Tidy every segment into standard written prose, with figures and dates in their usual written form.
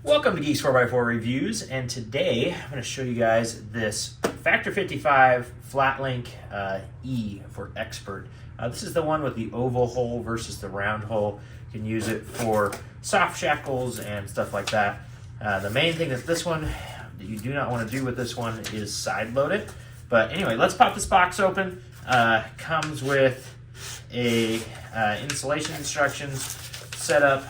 Welcome to Geeks4x4 Reviews, and today I'm going to show you guys this Factor 55 FlatLink E for Expert. This is the one with the oval hole versus the round hole. You can use it for soft shackles and stuff like that. The main thing that you do not want to do with this one is side load it. But anyway, let's pop this box open. Comes with a installation instructions, setup,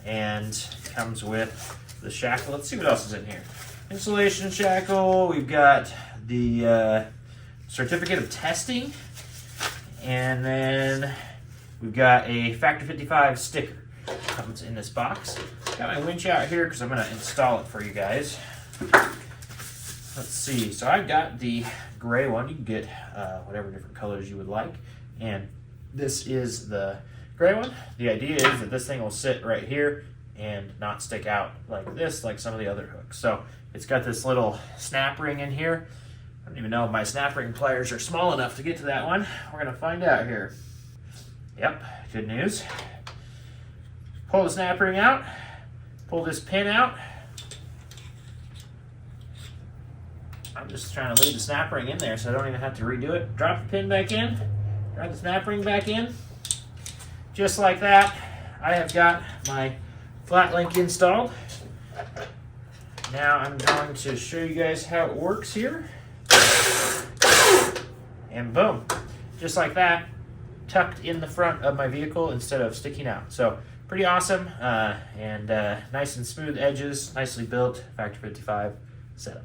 and comes with the shackle. Let's see what else is in here. Installation shackle. We've got the certificate of testing, and then we've got a Factor 55 sticker. Comes in this box. Got my winch out here because I'm going to install it for you guys. Let's see. So I've got the gray one. You can get whatever different colors you would like, and this is the gray one. The idea is that this thing will sit right here and not stick out like this, like some of the other hooks. So it's got this little snap ring in here. I don't even know if my snap ring pliers are small enough to get to that one. We're gonna find out here. Yep, good news. Pull the snap ring out, pull this pin out. I'm just trying to leave the snap ring in there so I don't even have to redo it. Drop the pin back in, drop the snap ring back in. Just like that, I have got my FlatLink installed. Now I'm going to show you guys how it works here. And boom, just like that, tucked in the front of my vehicle instead of sticking out. So pretty awesome, and nice and smooth edges, nicely built, Factor 55 setup.